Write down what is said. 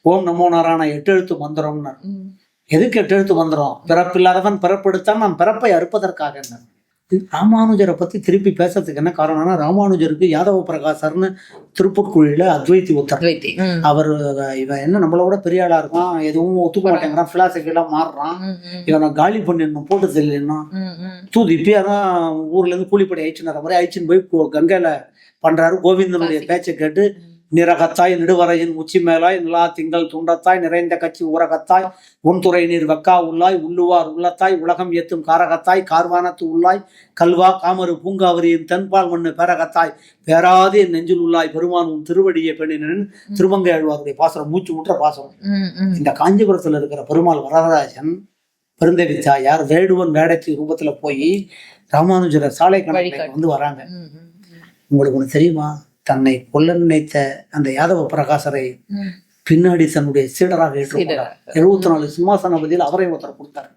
ஓம் நமோ நாராயண 8 எழுத்து மந்திரம்னு. எதுக்கு 8 எழுத்து மந்திரம்? பிறப்பில்லாதவன் பிறப்பெடுத்தான், நான் பிறப்பை அறுப்பதற்காக. ராமானுஜரை பத்தி திருப்பி பேசுறதுக்கு என்ன காரணம்னா, ராமானுஜருக்கு யாதவ பிரகாசர்னு திருப்புட்குழியில அத்வைத்தி ஒருத்தர். அவர் இவன் என்ன நம்மளோட பெரிய ஆளா இருக்கான், எதுவும் ஒத்துக்க மாட்டேங்கிறான், பிலாசபி எல்லாம் மாறுறான், இவனை காலி பண்ணிடணும், போட்டு செல்லணும், தூது இப்பயாதான் ஊர்ல இருந்து கூலிப்படை அழிச்சுன்ற மாதிரி அழிச்சுன்னு போய் கங்கையில பண்றாரு. கோவிந்தனுடைய பேச்சை கேட்டு நிறகத்தாய் நெடுவரையின் உச்சி மேலாய் நிலா திங்கள் துண்டத்தாய் நிறைந்த கட்சி ஊரகத்தாய் ஒன்துறை நீர் வெக்கா உள்ளாய் உள்ளுவார் உள்ளத்தாய் உலகம் ஏத்தும் காரகத்தாய் கார்வானத்து உள்ளாய் கல்வா காமரு பூங்காவரியின் தென்பால் மண்ணு பேரகத்தாய் பேராது என் நெஞ்சில் உள்ளாய் பெருமான் உன் திருவடியை பெண்ணினன் திருமங்கை ஆழ்வாருடைய பாசனம், மூச்சு முற்ற பாசனம். இந்த காஞ்சிபுரத்துல இருக்கிற பெருமாள் வரதராஜன் பெருந்தேவி தாயார் வேடுவன் வேடத்தி ரூபத்துல போய் ராமானுஜர சாலை கணக்கு வந்து வராங்க. உங்களுக்கு ஒண்ணு தெரியுமா? தன்னை கொல்ல நினைத்த அந்த யாதவ பிரகாசரை பின்னாடி தன்னுடைய சீடராக ஏற்றுக்கொண்டார். 74 சிம்மாசன பதில் அவரை ஒருத்தர் கொடுத்தார்.